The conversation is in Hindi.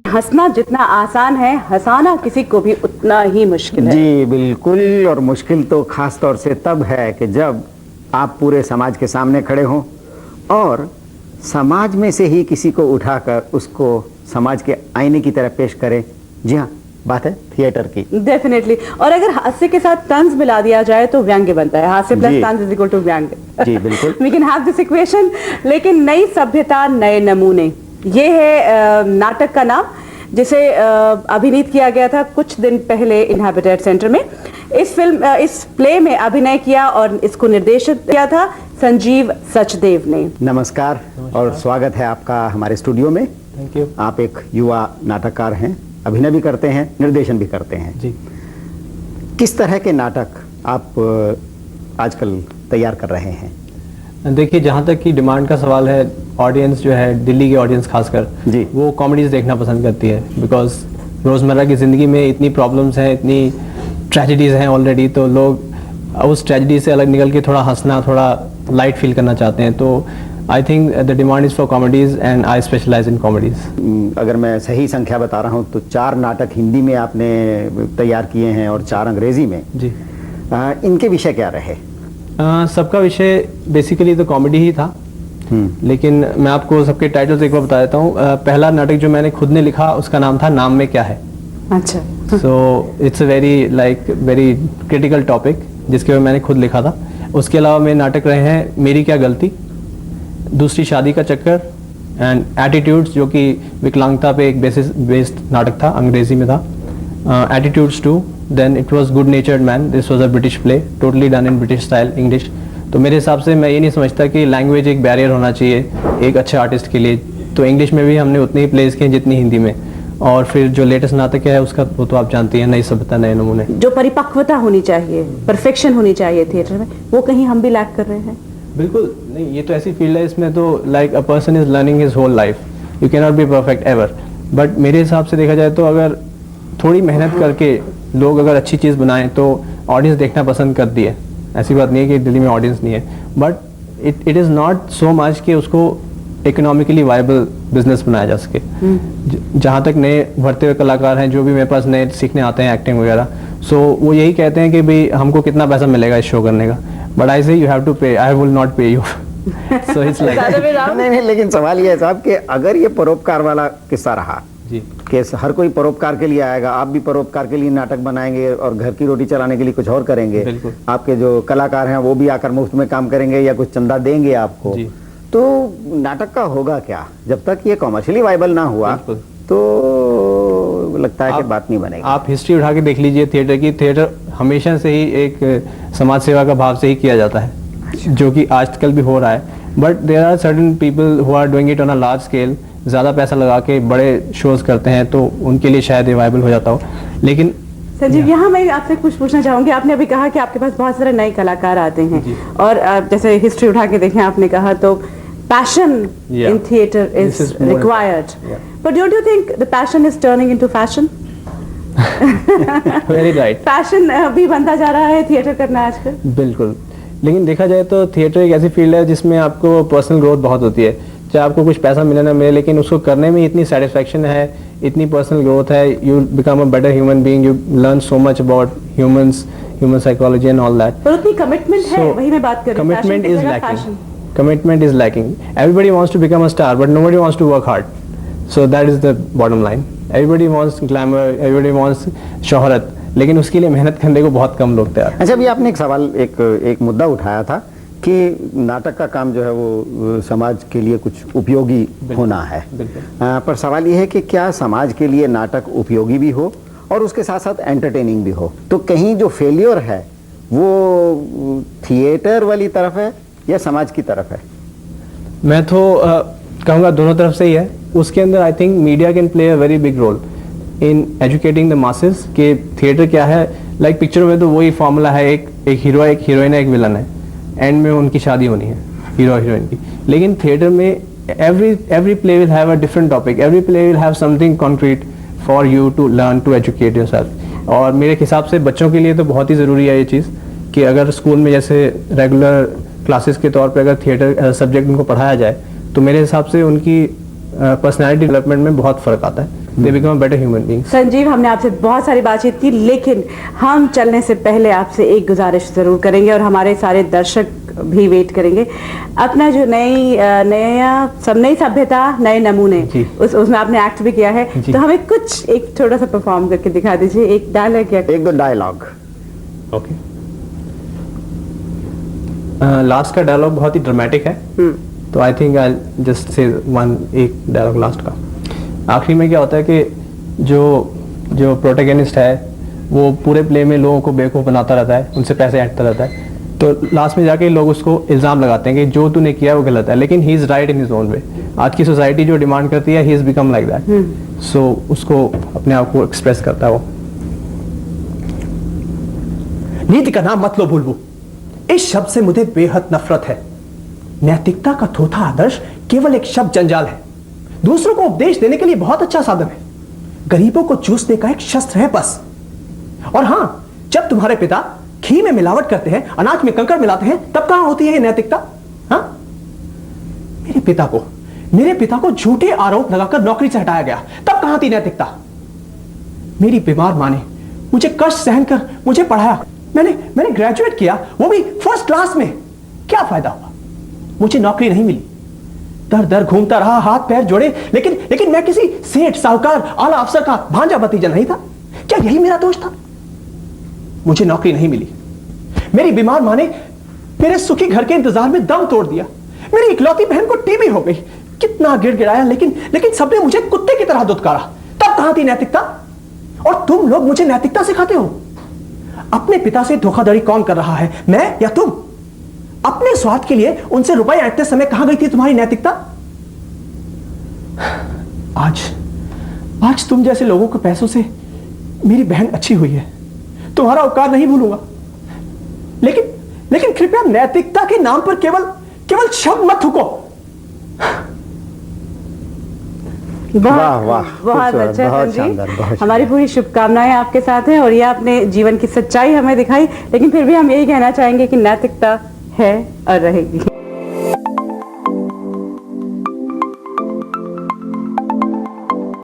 हंसना जितना आसान है, हंसाना किसी को भी उतना ही मुश्किल है। जी बिल्कुल। और मुश्किल तो खास तौर से तब है कि जब आप पूरे समाज के सामने खड़े हों और समाज में से ही किसी को उठाकर उसको समाज के आईने की तरह पेश करें। जी हाँ, बात है थिएटर की। डेफिनेटली। और अगर हास्य के साथ तंज मिला दिया जाए तो व्यंग्य बनता है। हास्य प्लस तंज इज इक्वल टू व्यंग्य। जी बिल्कुल। We can have this equation. लेकिन नई सभ्यता नए नमूने, ये है नाटक का नाम, जिसे अभिनीत किया गया था कुछ दिन पहले इनहैबिटेड सेंटर में। इस प्ले में अभिनय किया और इसको निर्देशित किया था संजीव सचदेव ने। नमस्कार और स्वागत है आपका हमारे स्टूडियो में। Thank you. आप एक युवा नाटककार हैं, अभिनय भी करते हैं, निर्देशन भी करते हैं। जी। किस तरह के नाटक आप आजकल तैयार कर रहे हैं? देखिए, जहाँ तक कि डिमांड का सवाल है, ऑडियंस जो है, दिल्ली की ऑडियंस खासकर, जी, वो कॉमेडीज देखना पसंद करती है। बिकॉज रोज़मर्रा की ज़िंदगी में इतनी प्रॉब्लम्स हैं, इतनी ट्रेजेडीज़ हैं ऑलरेडी, तो लोग उस ट्रेजेडी से अलग निकल के थोड़ा हंसना, थोड़ा लाइट फील करना चाहते हैं। तो I think the demand is for comedies and I specialise in comedies. अगर मैं सही संख्या बता रहा हूँ तो 4 नाटक हिंदी में आपने तैयार किए हैं और 4 अंग्रेजी में। जी। इनके विषय क्या रहे? सबका विषय बेसिकली तो कॉमेडी ही था, लेकिन मैं आपको सबके टाइटल्स एक बार बता देता हूँ। पहला नाटक जो मैंने खुद ने लिखा उसका नाम था नाम में क्या है। अच्छा। So it's a very critical topic जिसके ऊपर मैंने खुद लिखा था। उसके अलावा मेरे नाटक रहे हैं मेरी क्या गलती, दूसरी शादी का चक्कर एंड एटीट्यूड्स, जो कि विकलांगता पे एक बेस्ड नाटक था, अंग्रेजी में था। Attitudes 2, then it was good natured man, this was a British play, totally done in British style English. तो मेरे हिसाब से मैं ये नहीं समझता कि लैंग्वेज एक बैरियर होना चाहिए एक अच्छे आर्टिस्ट के लिए। तो इंग्लिश में भी हमने उतनी ही प्लेस किए जितनी हिंदी में। और फिर जो लेटेस्ट नाटक है उसका वो तो आप जानती हैं, नई सभ्यता नए नमूने। जो परिपक्वता होनी चाहिए, परफेक्शन होनी चाहिए थिएटर में, वो कहीं हम भी लैक कर रहे हैं। बिल्कुल नहीं, ये तो ऐसी फील्ड है, इसमें तो like a person is learning his whole life, you can not be perfect ever. But मेरे हिसाब से देखा जाए तो अगर थोड़ी मेहनत करके लोग अगर अच्छी चीज़ बनाएं तो ऑडियंस देखना पसंद करती है। ऐसी बात नहीं है कि दिल्ली में ऑडियंस नहीं है, but it is not so much कि उसको इकोनॉमिकली वायबल बिजनेस बनाया जा सके। जहाँ तक नए भरते हुए कलाकार हैं, जो भी मेरे पास नए सीखने आते हैं एक्टिंग वगैरह, सो वो यही कहते हैं कि भाई हमको कितना पैसा मिलेगा इस शो करने का। बट आई से यू हैव टू पे, आई विल नॉट पे यू। सो इट्स लाइक नहीं, लेकिन सवाल ये है साहब कि अगर ये परोपकार वाला किस्सा रहा जी, कि हर कोई परोपकार के लिए आएगा, आप भी परोपकार के लिए नाटक बनाएंगे और घर की रोटी चलाने के लिए कुछ और करेंगे, आपके जो कलाकार हैं वो भी आकर मुफ्त में काम करेंगे या कुछ चंदा देंगे आपको, तो नाटक का होगा क्या? जब तक ये कॉमर्शियली वायबल ना हुआ तो लगता है कि बात नहीं बनेगी। आप हिस्ट्री उठा के देख लीजिए थिएटर की, थिएटर हमेशा से ही एक समाज सेवा का भाव से ही किया जाता है, जो कि आजकल भी हो रहा है। But there are certain people who are doing it on a large scale, ज़्यादा पैसा लगा के बड़े शोज करते हैं, तो उनके लिए शायद ये वायबल हो जाता हो। लेकिन संजीव, यहाँ मैं आपसे कुछ पूछना चाहूंगी। आपने अभी कहा कि आपके पास बहुत सारे नए कलाकार आते हैं और जैसे हिस्ट्री उठा के देखें, आपने कहा तो passion in theatre is required, but don't you think the passion is turning into fashion? Very right. Passion भी बनता जा रहा है थिएटर करना आजकल। बिल्कुल, लेकिन देखा जाए तो थिएटर एक ऐसी फील्ड है जिसमें आपको पर्सनल ग्रोथ बहुत होती है। चाहे आपको कुछ पैसा मिले ना मिले, लेकिन उसको करने में इतनी सेटिस्फैक्शन है, इतनी पर्सनल ग्रोथ है, you become a better human being, you learn so much about humans, human psychology and all that. पर उतनी कमिटमेंट है, वही मैं बात कर रही हूं। Commitment is lacking, commitment is lacking. Everybody wants to become a star but nobody wants to work hard, so that is the bottom line. Everybody wants glamour, everybody wants शोहरत, लेकिन उसके लिए मेहनत करने को बहुत कम लोग तैयार। अच्छा, अभी आपने एक सवाल, एक मुद्दा उठाया था कि नाटक का काम जो है वो समाज के लिए कुछ उपयोगी होना है। पर सवाल ये है कि क्या समाज के लिए नाटक उपयोगी भी हो और उसके साथ साथ एंटरटेनिंग भी हो? तो कहीं जो फेलियर है वो थिएटर वाली तरफ है या समाज की तरफ है? मैं तो कहूँगा दोनों तरफ से ही है। उसके अंदर I think media can play a very big role in educating the masses कि थिएटर क्या है। लाइक पिक्चरों में तो वही फॉर्मूला है, एक हीरो है, एक हीरोइन है, एक विलन है, एंड में उनकी शादी होनी है हीरो हीरोइन की। लेकिन थिएटर में every play will have a different topic, every play will have something concrete for you to learn to educate yourself। और मेरे हिसाब से बच्चों के लिए तो बहुत ही ज़रूरी है ये चीज़ कि अगर स्कूल में जैसे रेगुलर क्लासेस के तौर पे अगर थिएटर सब्जेक्ट उनको पढ़ाया जाए तो मेरे हिसाब से उनकी पर्सनैलिटी डेवलपमेंट में बहुत फ़र्क आता है। They become a better human beings. Sanjeev, हमने आपसे बहुत सारी बातचीत की, लेकिन हम चलने से पहले आपसे एक गुजारिश जरूर करेंगे और हमारे सारे दर्शक भी वेट करेंगे। अपना जो नई सभ्यता नए नमूने, जी। उसमें आपने एक्ट भी किया है, जी। तो हमें कुछ एक छोटा सा परफॉर्म करके दिखा दीजिए, एक डायलॉग या एक दो डायलॉग। ओके। लास्ट का डायलॉग बहुत ही ड्रामेटिक है, तो I think I just say एक डायलॉग लास्ट का। आखिरी में क्या होता है कि जो प्रोटैगनिस्ट है वो पूरे प्ले में लोगों को बेवकूफ़ बनाता रहता है, उनसे पैसे ऐंठता रहता है, तो लास्ट में जाके लोग उसको इल्ज़ाम लगाते हैं कि जो तूने किया वो गलत है, लेकिन he is right in his own way. आज की सोसाइटी जो डिमांड करती है, he is become like that, so उसको अपने आप को एक्सप्रेस करता है वो। नीति का नाम मत लो बुलबुल, इस शब्द से मुझे बेहद नफरत है। नैतिकता का थोथा आदर्श केवल एक शब्द जंजाल है, दूसरों को उपदेश देने के लिए बहुत अच्छा साधन है, गरीबों को चूसने का एक शस्त्र है बस। और हां, जब तुम्हारे पिता घी में मिलावट करते हैं, अनाज में कंकड़ मिलाते हैं, तब कहां होती है ये नैतिकता? हां, मेरे पिता को झूठे आरोप लगाकर नौकरी से हटाया गया, तब कहां थी नैतिकता? मेरी बीमार मां ने मुझे कष्ट सहन कर मुझे पढ़ाया, मैंने ग्रेजुएट किया, वो भी फर्स्ट क्लास में। क्या फायदा हुआ? मुझे नौकरी नहीं मिली, दर दर घूमता रहा, हाथ पैर जोड़े, लेकिन मैं किसी सेठ, साहूकार, आला अफसर का भांजा भतीजा नहीं था। क्या यही मेरा दोष था? मुझे नौकरी नहीं मिली, मेरी बीमार मां ने मेरे सुखी घर के इंतजार में दम तोड़ दिया, मेरी इकलौती बहन को टीबी हो गई, कितना गिड़गिड़ाया, लेकिन सबने मुझे कुत्ते की तरह दुत्कारा, तब कहां थी नैतिकता? और तुम लोग मुझे नैतिकता सिखाते हो। अपने पिता से धोखाधड़ी कौन कर रहा है, मैं या तुम? अपने स्वार्थ के लिए उनसे रुपए ऐंठते समय कहां गई थी तुम्हारी नैतिकता? आज तुम जैसे लोगों के पैसों से मेरी बहन अच्छी हुई है, तुम्हारा उपकार नहीं भूलूंगा, लेकिन कृपया नैतिकता के नाम पर केवल शब्द मत थूको। वाह वाह, बहुत अच्छा बहुत संजीव, शानदार, बहुत हमारी पूरी शुभकामनाएं आपके साथ हैं, और ये आपने जीवन की सच्चाई हमें दिखाई, लेकिन फिर भी हम यही कहना चाहेंगे कि नैतिकता है और रहेगी।